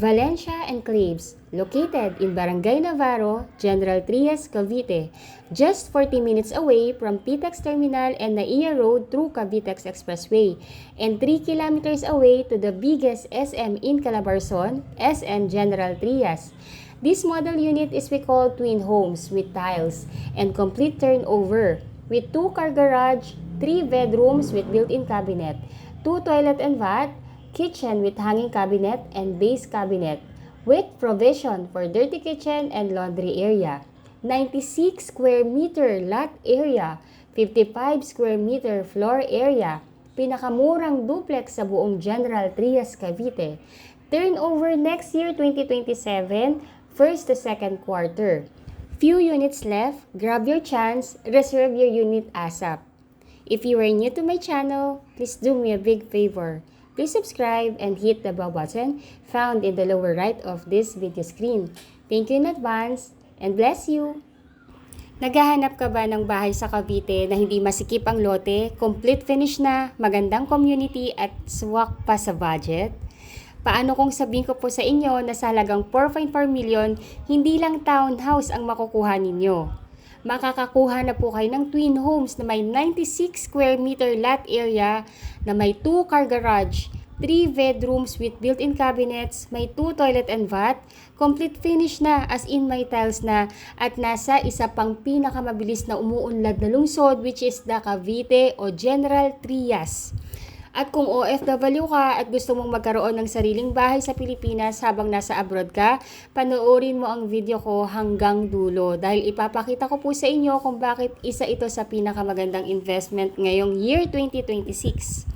Valencia Enclaves, located in Barangay Navarro, General Trias, Cavite, just 40 minutes away from PTEX Terminal and Naiya Road through Cavitex Expressway, and 3 kilometers away to the biggest SM in Calabarzon, SM General Trias. This model unit is we call twin homes with tiles and complete turnover, with 2-car garage, 3 bedrooms with built-in cabinet, 2 toilet and bath, kitchen with hanging cabinet and base cabinet, with provision for dirty kitchen and laundry area, 96 square meter lot area, 55 square meter floor area, pinakamurang duplex sa buong General Trias, Cavite. Turnover next year 2027, first to second quarter. Few units left, grab your chance, reserve your unit ASAP. If you are new to my channel, please do me a big favor. Please subscribe and hit the bell button found in the lower right of this video screen. Thank you in advance and bless you! Naghahanap ka ba ng bahay sa Cavite na hindi masikip ang lote, complete finish na, magandang community at swak pa sa budget? Paano kung sabihin ko po sa inyo na sa halagang 4.4 million, hindi lang townhouse ang makukuha ninyo? Makakakuha na po kayo ng twin homes na may 96 square meter lot area, na may 2-car garage, 3 bedrooms with built-in cabinets, may 2 toilet and bath, complete finish na as in may tiles na, at nasa isa pang pinakamabilis na umuunlad na lungsod which is the Cavite o General Trias. At kung OFW ka at gusto mong magkaroon ng sariling bahay sa Pilipinas habang nasa abroad ka, panoorin mo ang video ko hanggang dulo dahil ipapakita ko po sa inyo kung bakit isa ito sa pinakamagandang investment ngayong year 2026.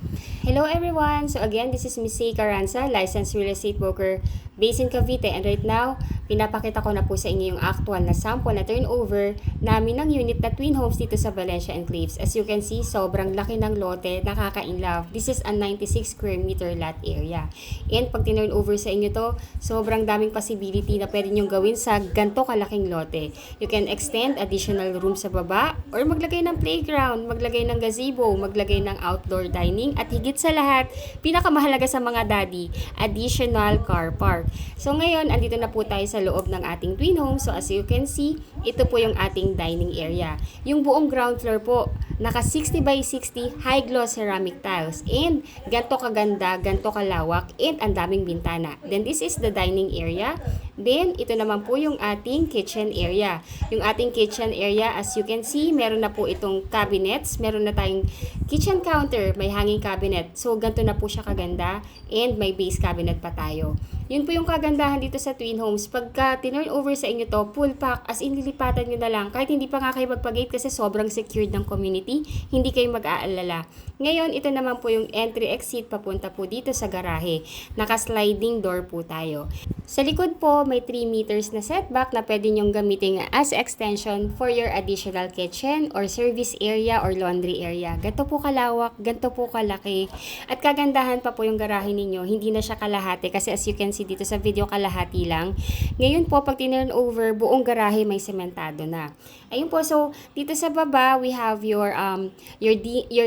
Hello everyone! So again, this is Miss C. Carranza, licensed real estate broker based in Cavite, and right now, pinapakita ko na po sa inyo yung actual na sample na turnover namin ng unit na twin homes dito sa Valencia Enclaves. As you can see, sobrang laki ng lote, nakaka-inlove. This is a 96 square meter lot area. And pag tinurnover sa inyo to, sobrang daming possibility na pwede nyong gawin sa ganto kalaking lote. You can extend additional room sa baba, or maglagay ng playground, maglagay ng gazebo, maglagay ng outdoor dining, at higit sa lahat, pinakamahalaga sa mga daddy, additional car park. So ngayon, andito na po tayo sa loob ng ating twin home. So as you can see, ito po yung ating dining area. Yung buong ground floor po, naka 60 by 60 high gloss ceramic tiles. And ganto kaganda, ganto kalawak, and ang daming bintana. Then this is the dining area. Then ito naman po yung ating kitchen area. Yung ating kitchen area, as you can see, meron na po itong cabinets. Meron na tayong kitchen counter, may hanging cabinet. So ganto na po siya kaganda, and may base cabinet pa tayo. Yun po yung kagandahan dito sa twin homes. Pagka tinurn over sa inyo to, full pack, as in lilipatan nyo na lang. Kahit hindi pa nga kayo magpag-gate kasi sobrang secured ng community, hindi kayo mag-aalala. Ngayon, ito naman po yung entry-exit papunta po dito sa garahe. Naka-sliding door po tayo. Sa likod po, may 3 meters na setback na pwede nyong gamitin as extension for your additional kitchen or service area or laundry area. Ganito po kalawak, ganito po kalaki. At kagandahan pa po yung garahe ninyo, hindi na siya kalahati kasi as you can see dito sa video, kalahati lang. Ngayon po, pag tinurn over, buong garahe may sementado na. Ayun po, so dito sa baba, we have your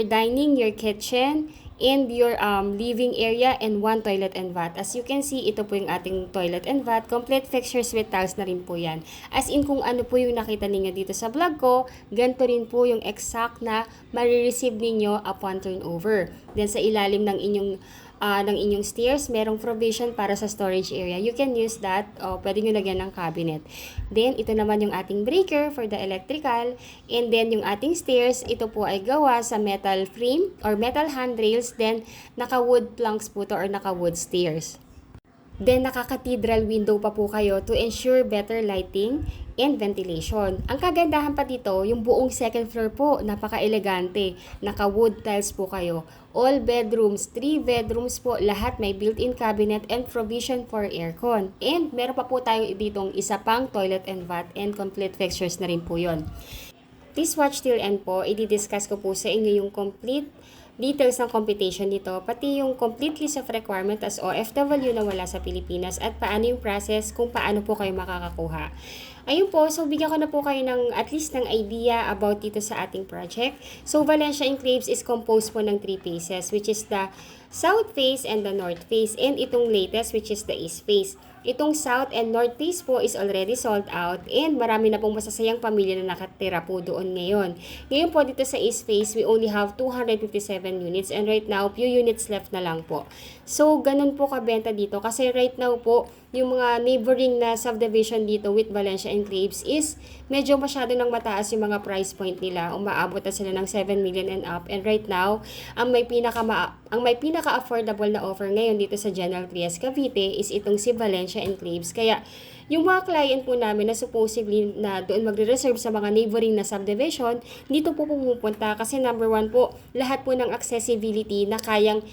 dining, your kitchen, and your living area, and 1 toilet and bath. As you can see, ito po yung ating toilet and bath. Complete fixtures with tiles na rin po yan. As in, kung ano po yung nakita ninyo dito sa vlog ko, ganito rin po yung exact na marireceive ninyo upon turnover. Then sa ilalim ng inyong stairs, merong provision para sa storage area. You can use that. Pwede nyo lagyan ng cabinet. Then, ito naman yung ating breaker for the electrical. And then, yung ating stairs, ito po ay gawa sa metal frame or metal handrails. Then, naka-wood planks po to or naka-wood stairs. Then, naka-cathedral window pa po kayo to ensure better lighting and ventilation. Ang kagandahan pa dito, yung buong second floor po, napaka-elegante. Naka-wood tiles po kayo. All bedrooms, 3 bedrooms po, lahat may built-in cabinet and provision for aircon. And meron pa po tayo ditong isa pang toilet and bath, and complete fixtures na rin po yon. Please watch till end po. I-discuss ko po sa inyo yung complete details ng computation nito, pati yung complete list of requirement as OFW na wala sa Pilipinas, at paano yung process kung paano po kayo makakakuha. Ayun po, so bigyan ko na po kayo ng at least ng idea about dito sa ating project. So Valencia Enclaves is composed po ng 3 phases, which is the south face and the north face, and itong latest which is the east face. Itong south and north face po is already sold out and marami na pong masasayang pamilya na nakatira po doon ngayon. Ngayon po dito sa east face, we only have 257 units and right now, few units left na lang po. So, ganun po kabenta dito kasi right now po, yung mga neighboring na subdivision dito with Valencia Enclaves is medyo masyado nang mataas yung mga price point nila. Umaabot na sila ng 7 million and up. And right now, ang may pinaka-affordable na offer ngayon dito sa General Trias Cavite is itong si Valencia Enclaves. Kaya yung mga client po namin na supposedly na doon magre-reserve sa mga neighboring na subdivision, dito po pumupunta kasi number one po, lahat po ng accessibility na kayang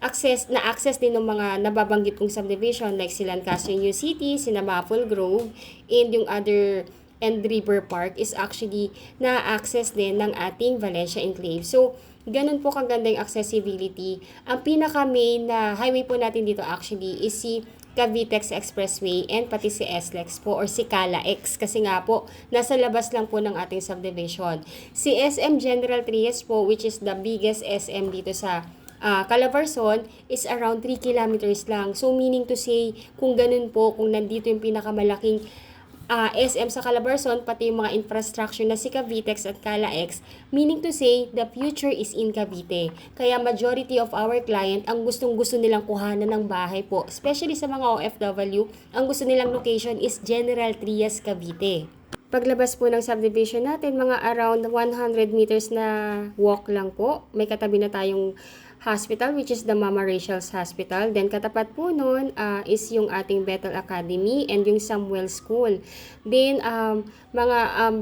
access din ng mga nababanggit kong subdivision like si Lancaster New City, si Maple Grove, and yung other and River Park is actually na-access din ng ating Valencia Enclave. So, ganun po kaganda yung accessibility. Ang pinaka-main na highway po natin dito actually is si Cavitex Expressway and pati si SLEX po or si CALA-X kasi nga po nasa labas lang po ng ating subdivision. Si SM General Trias po which is the biggest SM dito sa Calabarzon is around 3 kilometers lang. So meaning to say kung ganun po, kung nandito yung pinakamalaking SM sa Calabarzon, pati yung mga infrastructure na si Cavitex at CALA-X, meaning to say, the future is in Cavite. Kaya majority of our client, ang gustong-gusto nilang kuhanan ng bahay po, especially sa mga OFW, ang gusto nilang location is General Trias Cavite. Paglabas po ng subdivision natin, mga around 100 meters na walk lang po. May katabi na tayong hospital which is the Mama Rachel's Hospital. Then katapat po nun is yung ating Bethel Academy and yung Samuel School. Then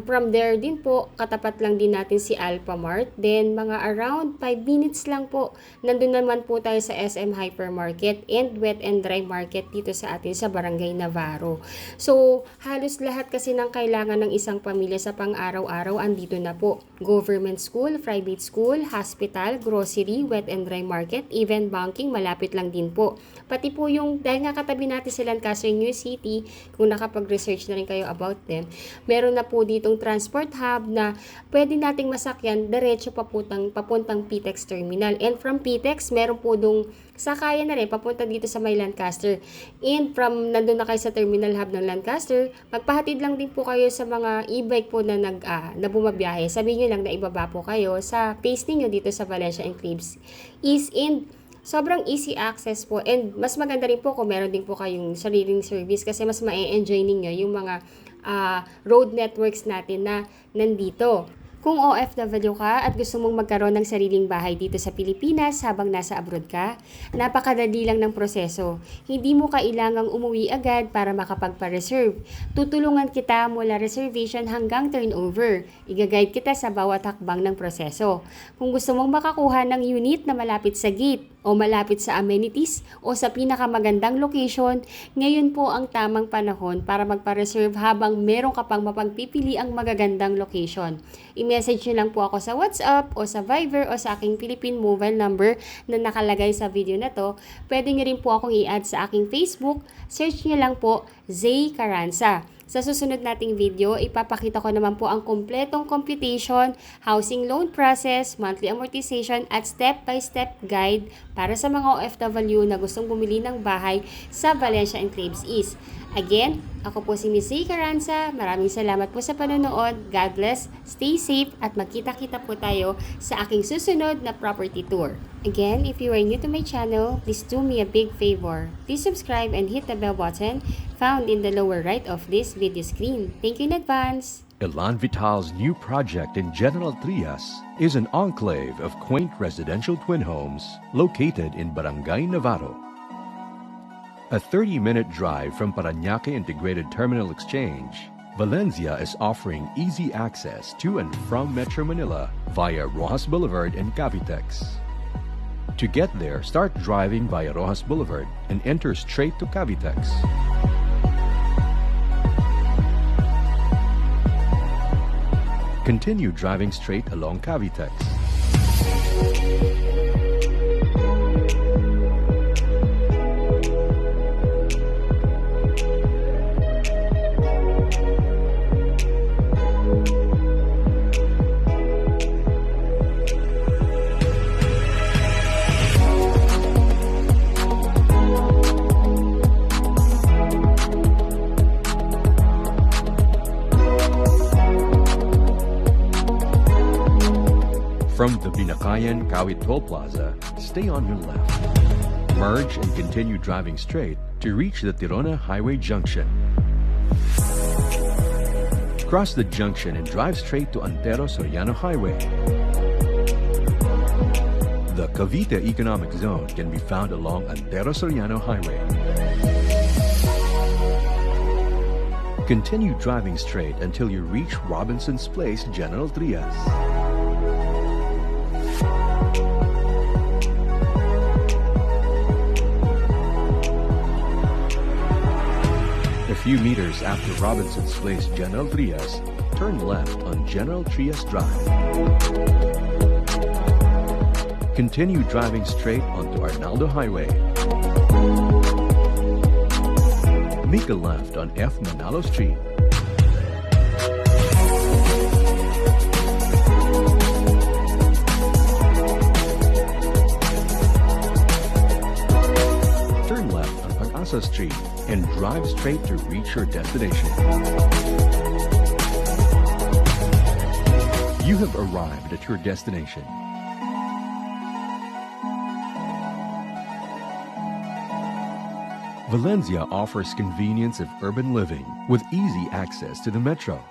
from there din po katapat lang din natin si Alpha Mart. Then mga around 5 minutes lang po nandun naman po tayo sa SM Hypermarket and Wet and Dry Market dito sa atin sa Barangay Navarro. So halos lahat kasi ng kailangan ng isang pamilya sa pang-araw-araw andito na po. Government school, private school, hospital, grocery, wet and dry market, even banking, malapit lang din po. Pati po yung, dahil nga katabi natin sa Lancaster New City, kung nakapag-research na rin kayo about them, meron na po ditong transport hub na pwede nating masakyan diretso papuntang PTEX Terminal. And from PTEX, meron po dong sakayan na rin papunta dito sa may Lancaster. And from nandun na kayo sa terminal hub ng Lancaster, magpahatid lang din po kayo sa mga e-bike po na na bumabiyahe. Sabihin nyo lang na ibaba po kayo sa pace ninyo dito sa Valencia Enclaves. Sobrang easy access po and mas maganda rin po kung meron din po kayong sariling service kasi mas ma-enjoy ninyo yung mga road networks natin na nandito. Kung OFW ka at gusto mong magkaroon ng sariling bahay dito sa Pilipinas habang nasa abroad ka, napakadali lang ng proseso. Hindi mo kailangang umuwi agad para makapagpa-reserve. Tutulungan kita mula reservation hanggang turnover. Iga-guide kita sa bawat hakbang ng proseso. Kung gusto mong makakuha ng unit na malapit sa gate o malapit sa amenities o sa pinakamagandang location, ngayon po ang tamang panahon para magpa-reserve habang meron ka pang mapagpipili ang magagandang location. I-message nyo lang po ako sa WhatsApp o sa Viber o sa aking Philippine mobile number na nakalagay sa video na to. Pwede nyo rin po akong i-add sa aking Facebook. Search nyo lang po Zay Caranza. Sa susunod nating video, ipapakita ko naman po ang kompletong computation, housing loan process, monthly amortization at step-by-step guide para sa mga OFW na gustong bumili ng bahay sa Valencia Enclaves East. Again, ako po si Ms. Zay Caranza. Maraming salamat po sa panonood. God bless, stay safe at magkita-kita po tayo sa aking susunod na property tour. Again, if you are new to my channel, please do me a big favor. Please subscribe and hit the bell button found in the lower right of this video screen. Thank you in advance. Elan Vital's new project in General Trias is an enclave of quaint residential twin homes located in Barangay Navarro. A 30-minute drive from Parañaque Integrated Terminal Exchange, Valencia is offering easy access to and from Metro Manila via Rojas Boulevard and Cavitex. To get there, start driving via Rojas Boulevard and enter straight to Cavitex. Continue driving straight along Cavitex. Binakayan Kawit Toll Plaza, stay on your left. Merge and continue driving straight to reach the Tirona Highway Junction. Cross the junction and drive straight to Antero Soriano Highway. The Cavite Economic Zone can be found along Antero Soriano Highway. Continue driving straight until you reach Robinson's Place, General Trias. A few meters after Robinson's Place, General Trias, turn left on General Trias Drive. Continue driving straight onto Arnaldo Highway. Make a left on F. Manalo Street. Turn left on Pag-asa Street and drive straight to reach your destination. You have arrived at your destination. Valencia offers convenience of urban living with easy access to the metro.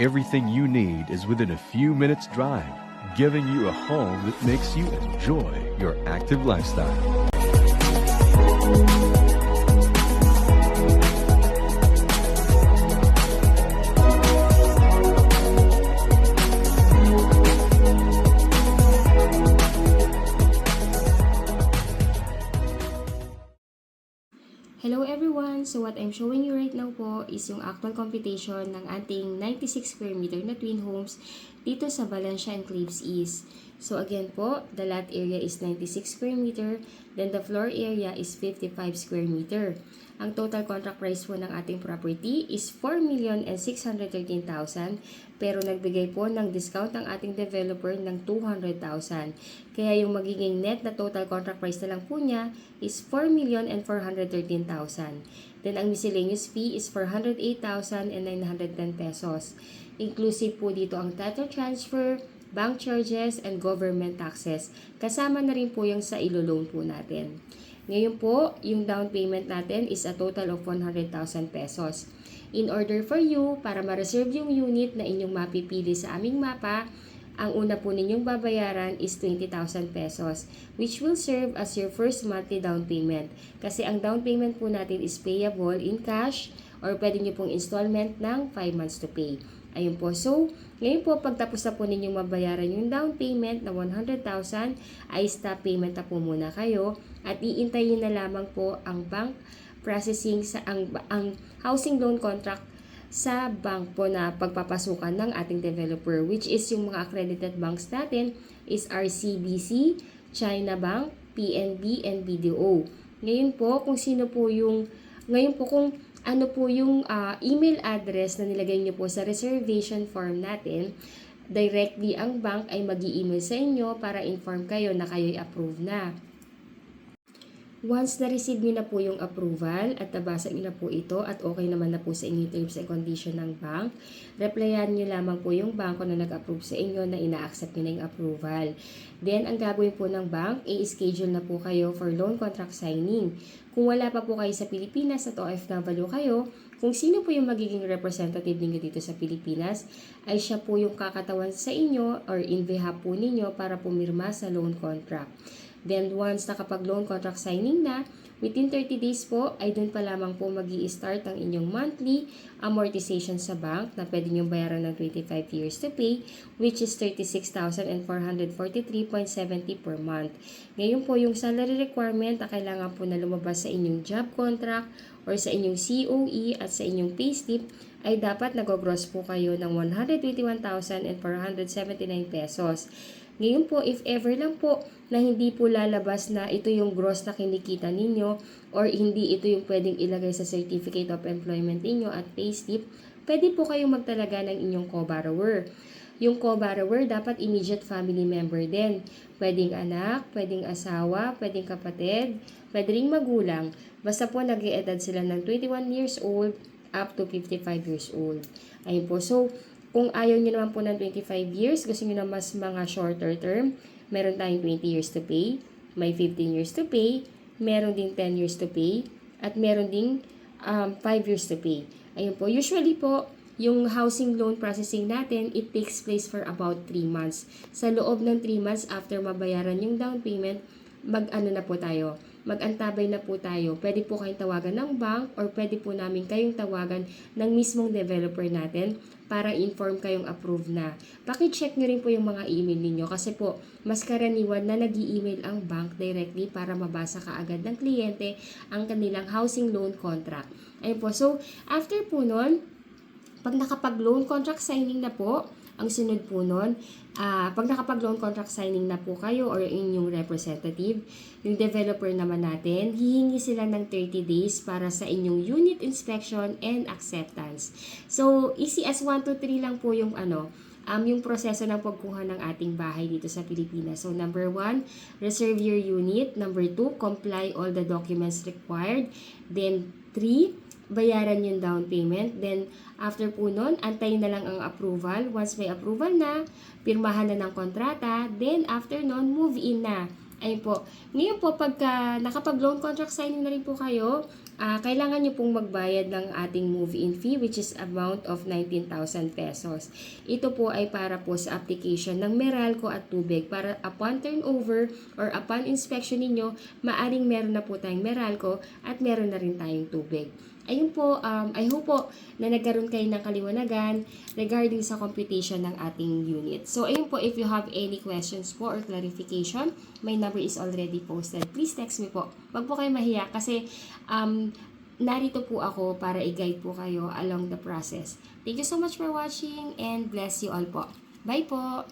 Everything you need is within a few minutes' drive, giving you a home that makes you enjoy your active lifestyle. Hello everyone! So what I'm showing you right now po is yung actual computation ng ating 96 square meter na twin homes dito sa Valencia Enclaves East. So again po, the lot area is 96 square meter, then the floor area is 55 square meter. Ang total contract price po ng ating property is 4,613,000 pero nagbigay po ng discount ng ating developer ng 200,000. Kaya yung magiging net na total contract price na lang po niya is 4,413,000. Then ang miscellaneous fee is 408,910 pesos. Inclusive po dito ang title transfer, bank charges, and government taxes. Kasama na rin po yung sa ilo-loan po natin. Ngayon po, yung down payment natin is a total of 100,000 pesos. In order for you, para ma-reserve yung unit na inyong mapipili sa aming mapa, ang una po ninyong babayaran is 20,000 pesos, which will serve as your first monthly down payment. Kasi ang down payment po natin is payable in cash or pwede nyo pong installment ng 5 months to pay. Ayun po. So, ngayon po, pagtapos na po ninyong mabayaran yung down payment na 100,000, ay stop payment na po muna kayo at iintayin na lamang po ang bank processing sa ang housing loan contract sa bank po na pagpapasukan ng ating developer, which is yung mga accredited banks natin is RCBC, China Bank, PNB, and BDO. Ngayon po, kung ano po yung email address na nilagay niyo po sa reservation form natin, directly ang bank ay mag-i-email sa inyo para inform kayo na kayo'y approve na. Once na-receive niyo na po yung approval at nabasa niyo na po ito at okay naman na po sa inyo terms and condition ng bank, replyan niyo lamang po yung banko na nag-approve sa inyo na ina-accept niyo na yung approval. Then, ang gagawin po ng bank, i-schedule na po kayo for loan contract signing. Kung wala pa po kayo sa Pilipinas at OFW kayo, kung sino po yung magiging representative ninyo dito sa Pilipinas, ay siya po yung kakatawan sa inyo or in behalf po ninyo para pumirma sa loan contract. Then, once nakapag-loan contract signing na, within 30 days po, ay dun pa lamang po mag-i-start ang inyong monthly amortization sa bank na pwede nyo bayaran ng 25 years to pay, which is 36,443.70 per month. Ngayon po, yung salary requirement na kailangan po na lumabas sa inyong job contract or sa inyong COE at sa inyong payslip ay dapat nag-gross po kayo ng 121,479 pesos. Ngayon po, if ever lang po na hindi po lalabas na ito yung gross na kinikita ninyo or hindi ito yung pwedeng ilagay sa Certificate of Employment ninyo at payslip, pwede po kayong magtalaga ng inyong co-borrower. Yung co-borrower dapat immediate family member din. Pwedeng anak, pwedeng asawa, pwedeng kapatid, pwede ring magulang. Basta po nag-i-edad sila ng 21 years old up to 55 years old. Ayun po. So, kung ayaw nyo naman po ng 25 years, gusto nyo na mas mga shorter term, Meron tayong 20 years to pay, may 15 years to pay, meron ding 10 years to pay, at meron ding 5 years to pay. Ayun po, usually po, yung housing loan processing natin, it takes place for about 3 months. Sa loob ng 3 months after mabayaran yung down payment, mag-antabay na po tayo. Pwede po kayong tawagan ng bank or pwede po namin kayong tawagan ng mismong developer natin para inform kayong approved na. Paki-check nyo rin po yung mga email ninyo kasi po, mas karaniwan na nag-i-email ang bank directly para mabasa kaagad ng kliyente ang kanilang housing loan contract. Ayun po. So, after po nun, pag nakapag-loan contract signing na po, ang sunod po nun, pag nakapag-loan contract signing na po kayo or inyong representative, yung developer naman natin, hihingi sila ng 30 days para sa inyong unit inspection and acceptance. So, ECS 1 to 3 lang po yung yung proseso ng pagkuha ng ating bahay dito sa Pilipinas. So, number 1, reserve your unit. Number 2, comply all the documents required. Then, 3, bayaran yung down payment. Then, after po nun, antayin na lang ang approval. Once may approval na, pirmahan na ng kontrata. Then, after nun, move in na. Ayun po. Ngayon po, pagka nakapag-loan contract signing na rin po kayo, kailangan nyo pong magbayad ng ating move-in fee, which is amount of 19,000 pesos. Ito po ay para po sa application ng Meralco at tubig. Para upon turnover or upon inspection ninyo, maaring meron na po tayong Meralco at meron na rin tayong tubig. Ayun po, I hope po na nagkaroon kayo ng kaliwanagan regarding sa computation ng ating unit. So, ayun po, if you have any questions po or clarification, my number is already posted. Please text me po. Wag po kayo mahiya kasi narito po ako para i-guide po kayo along the process. Thank you so much for watching and bless you all po. Bye po!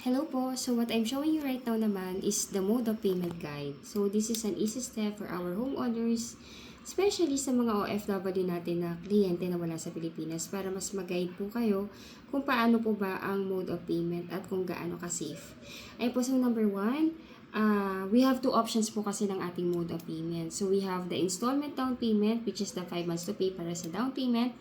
Hello po! So, what I'm showing you right now naman is the mode of payment guide. So, this is an easy step for our homeowners, especially sa mga OFW natin na kliyente na wala sa Pilipinas para mas mag-guide po kayo kung paano po ba ang mode of payment at kung gaano ka-safe. Ay po, so number 1, we have 2 options po kasi ng ating mode of payment. So we have the installment down payment, which is the 5 months to pay para sa down payment,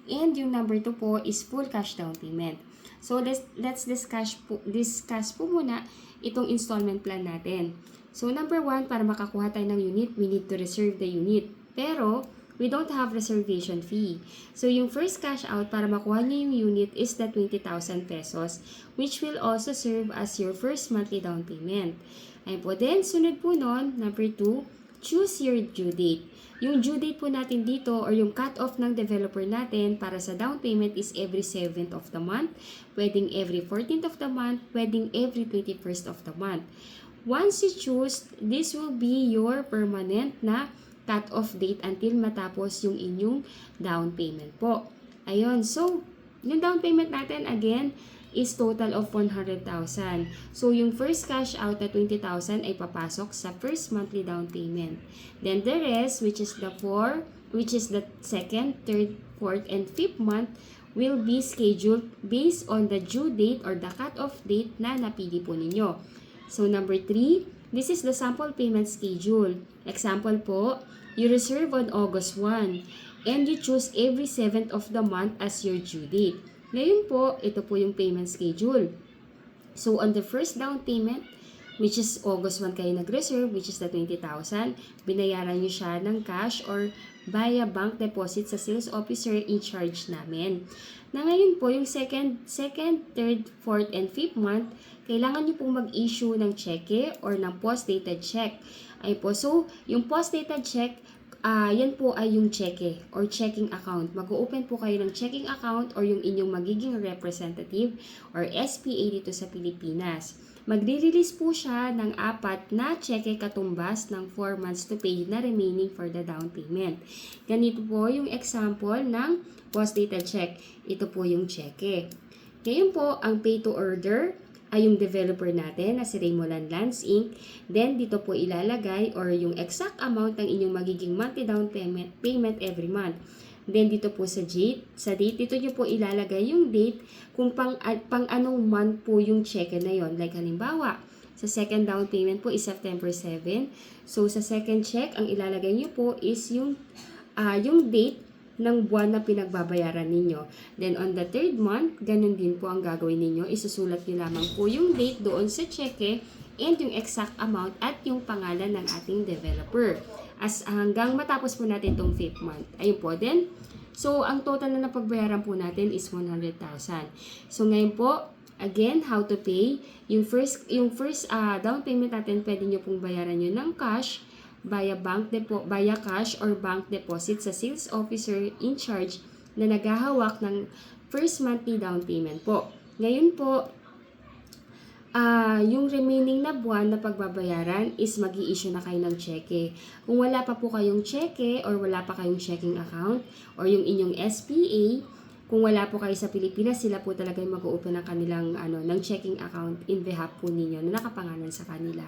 and yung number 2 po is full cash down payment. So let's discuss po muna itong installment plan natin. So number 1, para makakuha tayo ng unit, we need to reserve the unit. Pero, we don't have reservation fee. So, yung first cash out para makuha niyo yung unit is the 20,000 pesos, which will also serve as your first monthly down payment. Ayun po. Then, sunod po nun, number 2, choose your due date. Yung due date po natin dito or yung cut-off ng developer natin para sa down payment is every 7th of the month, pwedeng every 14th of the month, pwedeng every 21st of the month. Once you choose, this will be your permanent na cut-off date until matapos yung inyong down payment po. Ayun. So, yung down payment natin, again, is total of 100,000. So, yung first cash out na 20,000 ay papasok sa first monthly down payment. Then, the rest, which is the second, third, fourth, and fifth month, will be scheduled based on the due date or the cut-off date na napili po ninyo. So, number 3, this is the sample payment schedule. Example po, you reserve on August 1 and you choose every 7th of the month as your due date. Ngayon po, ito po yung payment schedule. So, on the first down payment, which is August 1 kayo nag-reserve, which is the 20,000, binayaran nyo siya ng cash or via bank deposit sa sales officer in charge namin. Na ngayon po, yung second, third, fourth, and fifth month, kailangan nyo pong mag-issue ng cheque or ng post-dated check. Ay po, so, yung post-dated check, yan po ay yung cheque or checking account. Mag-open po kayo ng checking account or yung inyong magiging representative or SPA dito sa Pilipinas. Magre-release po siya ng 4 na cheque katumbas ng 4 months to pay na remaining for the down payment. Ganito po yung example ng post-dated check. Ito po yung cheque. Ngayon po, ang pay to order ay yung developer natin na si Raymoland Lands Inc. Then, dito po ilalagay or yung exact amount ng inyong magiging monthly down payment every month. Then, dito po sa date, dito nyo po ilalagay yung date kung pang anong month po yung cheque na yon. Like, halimbawa, sa second down payment po is September 7. So, sa second check, ang ilalagay nyo po is yung date ng buwan na pinagbabayaran ninyo. Then on the third month, ganun din po ang gagawin ninyo. Isusulat nyo lamang po yung date doon sa cheque and yung exact amount at yung pangalan ng ating developer. As hanggang matapos po natin tong 5th month. Ayun po din. So, ang total na napagbayaran po natin is 100,000. So, ngayon po, again, how to pay. Yung first down payment natin, pwede nyo pong bayaran yun ng cash, via cash or bank deposit sa sales officer in charge na naghahawak ng first monthly down payment po. Ngayon po, yung remaining na buwan na pagbabayaran is mag-i-issue na kayo ng cheque. Kung wala pa po kayong cheque or wala pa kayong checking account or yung inyong SPA, kung wala po kayo sa Pilipinas, sila po talaga yung mag-open ng kanilang ng checking account in behalf po ninyo na nakapangalan sa kanila.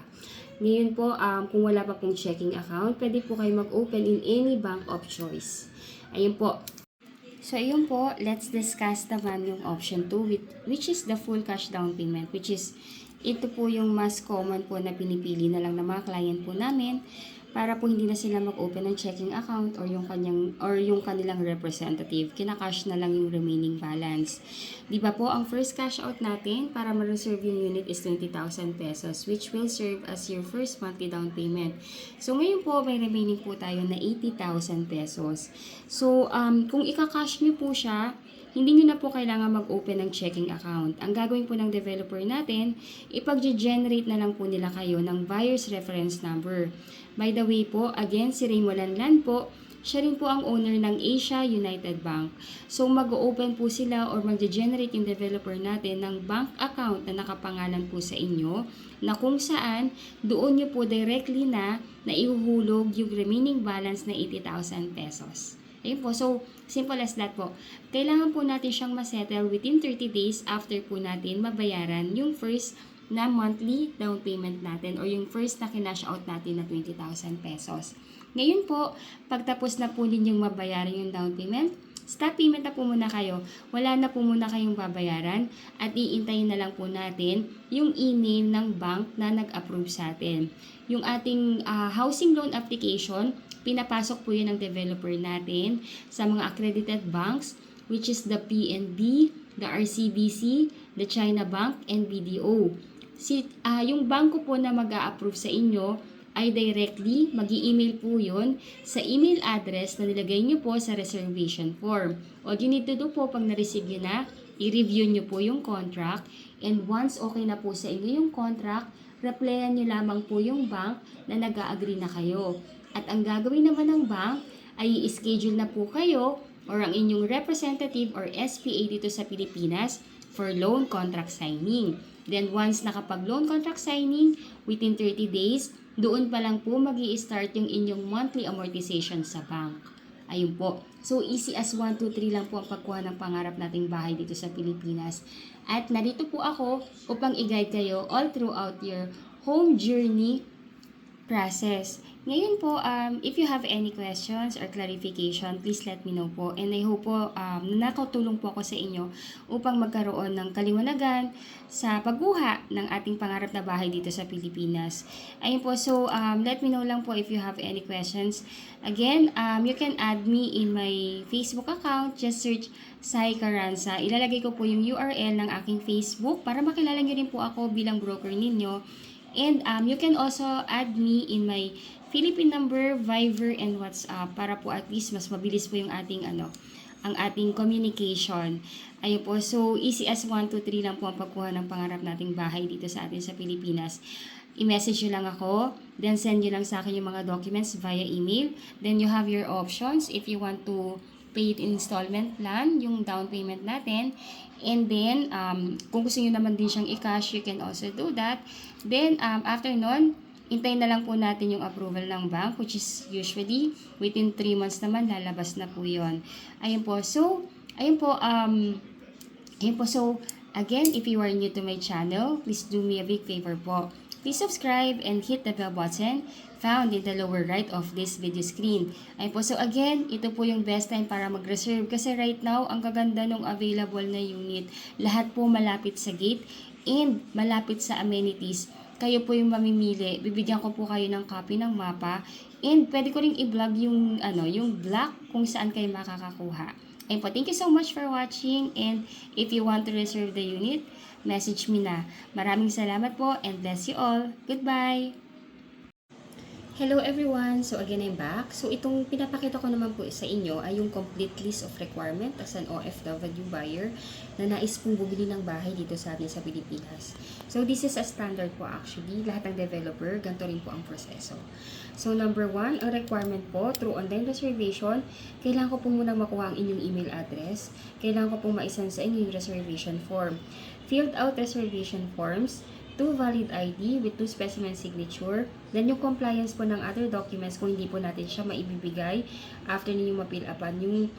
Ngayon po, kung wala pa pong checking account, pwede po kayo mag-open in any bank of choice. Ayun po. So, ayun po, let's discuss naman yung option 2, which is the full cash down payment, which is ito po yung mas common po na pinipili na lang ng mga client po namin para po hindi na sila mag-open ng checking account or yung kanilang representative. Kina-cash na lang yung remaining balance. Di ba po, ang first cash out natin para ma-reserve yung unit is 20,000 pesos, which will serve as your first monthly down payment. So, ngayon po, may remaining po tayo na 80,000 pesos. So, kung ika-cash nyo po siya, hindi nyo na po kailangan mag-open ng checking account. Ang gagawin po ng developer natin, ipag-generate na lang po nila kayo ng buyer's reference number. By the way po, again, si Raymond Lanlan po, siya rin po ang owner ng Asia United Bank. So, mag-open po sila or mag-generate yung developer natin ng bank account na nakapangalan po sa inyo, na kung saan, doon nyo po directly na ihuhulog yung remaining balance na 80,000 pesos. Ayun po. So, simple as that po. Kailangan po natin siyang masettle within 30 days after po natin mabayaran yung first na monthly down payment natin or yung first na kinash out natin na 20,000 pesos. Ngayon po, pagtapos na po ninyong mabayaran yung down payment, stop payment na po muna kayo. Wala na po muna kayong babayaran at iintayin na lang po natin yung email ng bank na nag-approve sa atin. Yung ating housing loan application, pinapasok po yun ng developer natin sa mga accredited banks, which is the PNB, the RCBC, the China Bank, and BDO. Yung bangko po na mag-a-approve sa inyo ay directly, mag-i-email po yun sa email address na nilagay nyo po sa reservation form. All you need to do po, pag na-receive nyo na, i-review nyo po yung contract, and once okay na po sa inyo yung contract, replyan nyo lamang po yung bank na nag-a-agree na kayo. At ang gagawin naman ng bank ay i-schedule na po kayo or ang inyong representative or SPA dito sa Pilipinas for loan contract signing. Then once nakapag-loan contract signing, within 30 days, doon pa lang po mag-i-start yung inyong monthly amortization sa bank. Ayun po. So, easy as 1, 2, 3 lang po ang pagkuha ng pangarap nating bahay dito sa Pilipinas. At narito po ako upang i-guide kayo all throughout your home journey process. Ngayon po, if you have any questions or clarification, please let me know po. And I hope po nakatulong po ako sa inyo upang magkaroon ng kaliwanagan sa pagguha ng ating pangarap na bahay dito sa Pilipinas. Ayun po, so let me know lang po if you have any questions. Again, you can add me in my Facebook account. Just search Sai Carranza. Ilalagay ko po yung URL ng aking Facebook para makilala nyo rin po ako bilang broker ninyo. And you can also add me in my Philippine number, Viber, and WhatsApp para po at least mas mabilis po yung ating ang ating communication. Ayun po, so easy as 1, 2, 3 lang po ang pagkuha ng pangarap nating bahay dito sa atin sa Pilipinas. I-message nyo lang ako, then send nyo lang sa akin yung mga documents via email. Then you have your options if you want to pay it in installment plan, yung down payment natin. And then, kung gusto nyo naman din siyang i-cash, you can also do that. Then, after nun, hintayin na lang po natin yung approval ng bank, which is usually within 3 months naman, lalabas na po yun. Ayun po. So, So, again, if you are new to my channel, please do me a big favor po. Please subscribe and hit the bell button found in the lower right of this video screen. Ayun po. So again, ito po yung best time para mag-reserve kasi right now, ang kaganda ng available na unit. Lahat po malapit sa gate and malapit sa amenities kayo po yung mamimili. Bibigyan ko po kayo ng copy ng mapa. And pwede ko ring i-vlog yung, yung block kung saan kayo makakakuha. Ayun po, thank you so much for watching. And if you want to reserve the unit, message me na. Maraming salamat po and bless you all. Goodbye! Hello everyone! So again, I'm back. So itong pinapakita ko naman po sa inyo ay yung complete list of requirement as an OFW buyer na nais pong bumili ng bahay dito sa atin sa Pilipinas. So this is a standard po actually. Lahat ng developer, ganito rin po ang proseso. So number 1, ang requirement po through online reservation, kailangan ko po munang makuha ang inyong email address. Kailangan ko pong maisan sa inyo yung reservation form. Filled out reservation forms, 2 valid ID with 2 specimen signature, then yung compliance po ng other documents kung hindi po natin siya maibibigay after ninyo ma-fill upan yung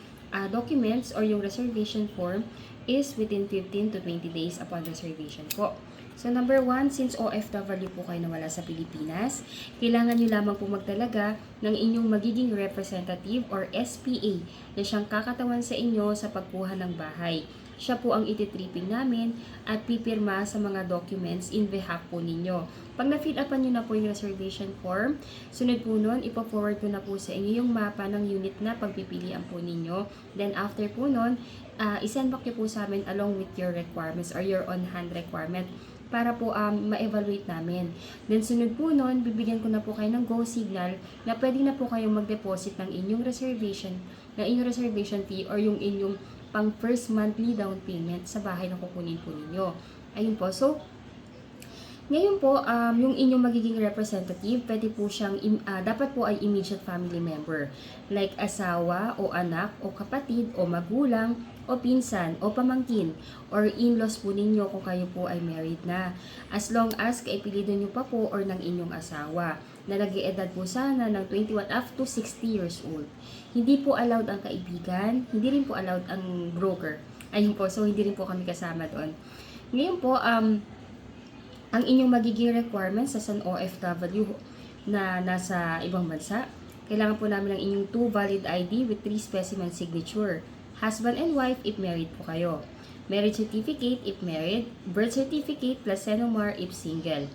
documents or yung reservation form is within 15 to 20 days upon reservation po. So number 1, since OFW po kayo nawala sa Pilipinas, kailangan nyo lamang po magtalaga ng inyong magiging representative or SPA na siyang kakatawan sa inyo sa pagkuha ng bahay. Siya po ang ititripping namin at pipirma sa mga documents in behalf po ninyo. Pag na-fill upan nyo na po yung reservation form, sunod po nun, ipo-forward ko na po sa inyo yung mapa ng unit na pagpipilian po ninyo. Then after po nun, isend back nyo po sa amin along with your requirements or your on-hand requirement para po ma-evaluate namin. Then sunod po nun, bibigyan ko na po kayo ng go signal na pwede na po kayong mag-deposit ng inyong reservation fee or yung inyong pang first monthly down payment sa bahay na kukunin po ninyo. Ayun po. So, ngayon po, yung inyong magiging representative, pwede po siyang, dapat po ay immediate family member. Like asawa, o anak, o kapatid, o magulang, o pinsan, o pamangkin, or in-laws po ninyo kung kayo po ay married na. As long as kaipilido nyo pa po or ng inyong asawa na nag-iedad po sana ng 21 up to 60 years old. Hindi po allowed ang kaibigan, hindi rin po allowed ang broker. Ayun po, so hindi rin po kami kasama doon. Ngayon po, ang inyong magiging requirements as an OFW na nasa ibang bansa, kailangan po namin ng inyong 2 valid ID with 3 specimen signature. Husband and wife if married po kayo. Marriage certificate if married. Birth certificate plus Senomar if single.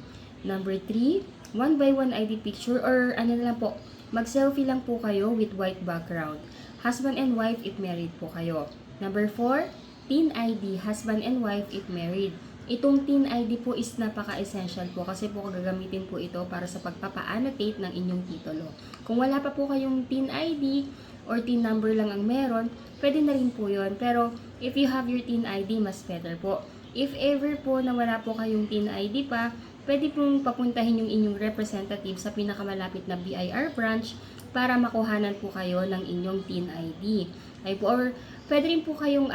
Number 3, 1x1 ID picture or ano na lang po, mag-selfie lang po kayo with white background. Husband and wife if married po kayo. Number 4, TIN ID, husband and wife if married. Itong TIN ID po is napaka-essential po kasi po gagamitin po ito para sa pagpapa-annotate ng inyong titulo. Kung wala pa po kayong TIN ID or TIN number lang ang meron, pwede na rin po yun. Pero if you have your TIN ID, mas better po. If ever po na wala po kayong TIN ID pa, pwede pong papuntahin yung inyong representative sa pinakamalapit na BIR branch para makuhanan po kayo ng inyong TIN ID. Ay po, or pwede rin po kayong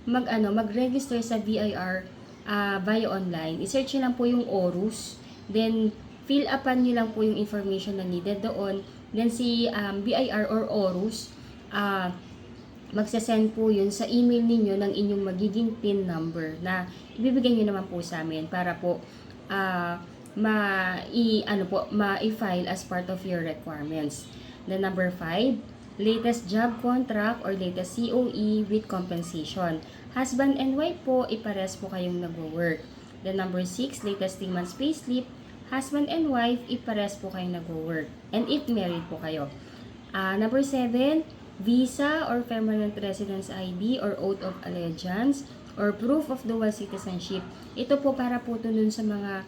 mag-register sa BIR via online. I-search nyo lang po yung ORUS. Then, fill upan nyo lang po yung information na needed doon. Then, si BIR or ORUS, magsasend po yun sa email ninyo ng inyong magiging PIN number na ibibigay nyo naman po sa amin para po ma-file as part of your requirements. The number 5, latest job contract or latest COE with compensation. Husband and wife po, ipares po kayong nagwo-work. The number 6, latest 3 months payslip. Husband and wife, ipares po kayong nagwo-work. And if married po kayo. Number 7, visa or permanent residence ID or oath of allegiance or proof of dual citizenship. Ito po para po dun sa mga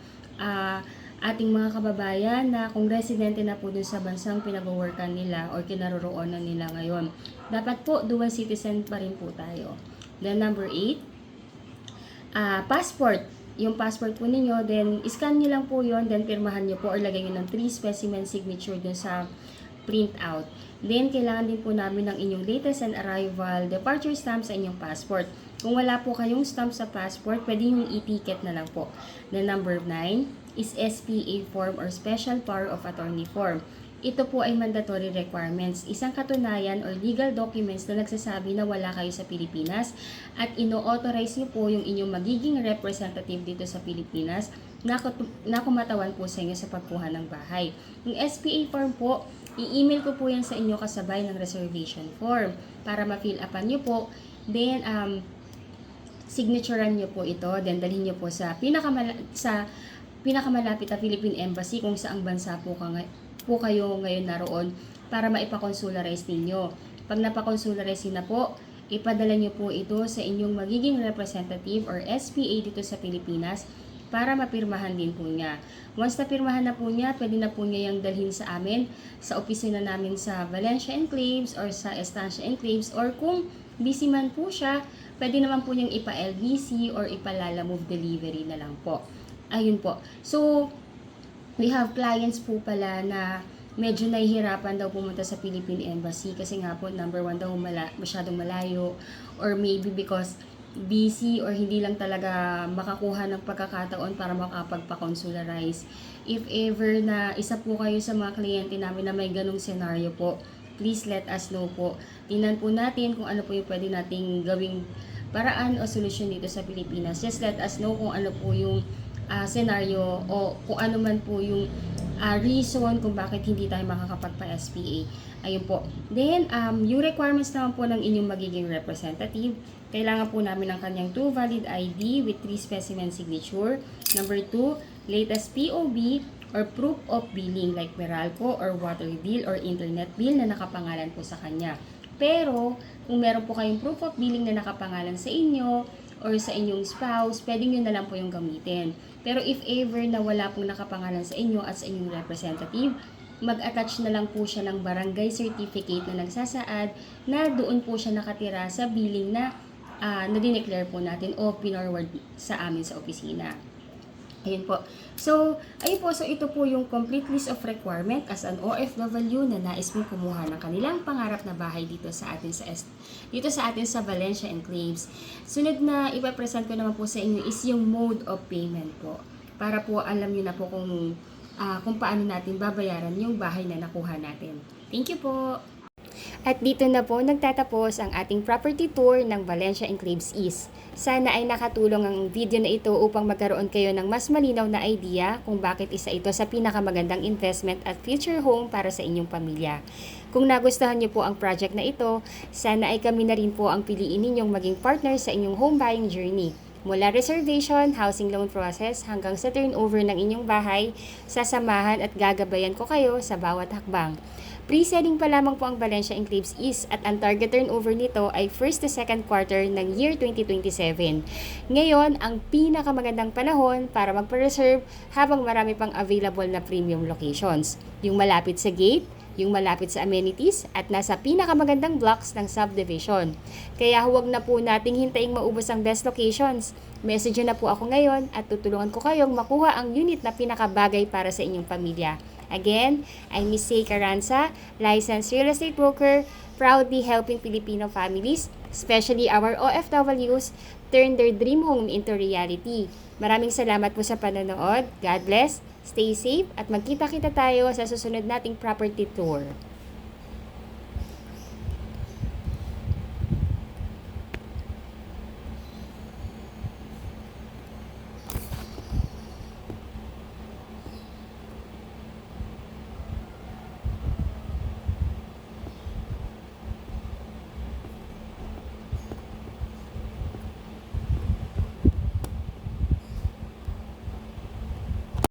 ating mga kababayan na kung residente na po dun sa bansang pinag-workan nila or kinaroroonan nila ngayon. Dapat po dual citizen pa rin po tayo. Then number 8, passport. Yung passport po ninyo, then scan nyo lang po yon, then pirmahan nyo po or lagay nyo ng 3 specimen signature dun sa printout. Then, kailangan din po namin ng inyong latest and arrival departure stamp sa inyong passport. Kung wala po kayong stamp sa passport, pwede yung e-ticket na lang po. Then, number 9 is SPA form or Special Power of Attorney form. Ito po ay mandatory requirements, isang katunayan or legal documents na nagsasabi na wala kayo sa Pilipinas at ino-authorize niyo po yung inyong magiging representative dito sa Pilipinas na kumatawan po sa inyo sa pagkuha ng bahay. Yung SPA form po, i-email ko po yan sa inyo kasabay ng reservation form para ma-fill upan nyo po. Then, signaturean nyo po ito. Then, dalhin nyo po sa pinakamalapit na Philippine Embassy kung saang bansa po kayo ngayon naroon para maipakonsularize ninyo. Pag napakonsularize na po, ipadala nyo po ito sa inyong magiging representative or SPA dito sa Pilipinas para mapirmahan din po niya. Once napirmahan na po niya, pwede na po niya yung dalhin sa amin, sa opisina namin sa Valencia Enclaves or sa Estancia Enclaves, or kung busy man po siya, pwede naman po niyang ipa-LBC or ipa-Lala Move delivery na lang po. Ayun po. So, we have clients po pala na medyo nahihirapan daw pumunta sa Philippine Embassy kasi nga po, number one daw, masyadong malayo, or maybe because busy or hindi lang talaga makakuha ng pagkakataon para makapagpa-consularize. If ever na isa po kayo sa mga kliyente namin na may ganong senaryo po, please let us know po. Tingnan po natin kung ano po yung pwede nating gawing paraan o solusyon dito sa Pilipinas. Just let us know kung ano po yung senaryo o kung ano man po yung reason kung bakit hindi tayo makakapagpa-SPA. Ayun po. Then, yung requirements naman po ng inyong magiging representative, kailangan po namin ng kanyang 2 valid ID with 3 specimen signature. Number 2, latest POB or proof of billing like Meralco or water bill or internet bill na nakapangalan po sa kanya. Pero, kung meron po kayong proof of billing na nakapangalan sa inyo or sa inyong spouse, pwedeng yun na lang po yung gamitin. Pero if ever na wala pong nakapangalan sa inyo at sa inyong representative, mag-attach na lang po siya ng barangay certificate na nagsasaad na doon po siya nakatira sa billing na na-declare po natin o pinorward sa amin sa opisina. Ayun po. So, ayun po. So, ito po yung complete list of requirement as an OFW na nais mong kumuha ng kanilang pangarap na bahay dito sa atin sa Valencia Enclaves. Sunod na ipapresent ko naman po sa inyo is yung mode of payment po. Para po alam niyo na po kung paano natin babayaran yung bahay na nakuha natin. Thank you po! At dito na po nagtatapos ang ating property tour ng Valencia Enclaves East. Sana ay nakatulong ang video na ito upang magkaroon kayo ng mas malinaw na idea kung bakit isa ito sa pinakamagandang investment at future home para sa inyong pamilya. Kung nagustuhan niyo po ang project na ito, sana ay kami na rin po ang piliin ninyong maging partner sa inyong home buying journey. Mula reservation, housing loan process hanggang sa turnover ng inyong bahay, sasamahan at gagabayan ko kayo sa bawat hakbang. Pre-selling pa lamang po ang Valencia Enclaves East at ang target turnover nito ay 1st to 2nd quarter ng year 2027. Ngayon, ang pinakamagandang panahon para magpa-reserve habang marami pang available na premium locations. Yung malapit sa gate, yung malapit sa amenities at nasa pinakamagandang blocks ng subdivision. Kaya huwag na po nating hintaing maubos ang best locations. Message na po ako ngayon at tutulungan ko kayong makuha ang unit na pinakabagay para sa inyong pamilya. Again, I'm Miss Say Caranza, licensed real estate broker, proudly helping Filipino families, especially our OFWs, turn their dream home into reality. Maraming salamat po sa panonood. God bless, stay safe, at magkita-kita tayo sa susunod nating property tour.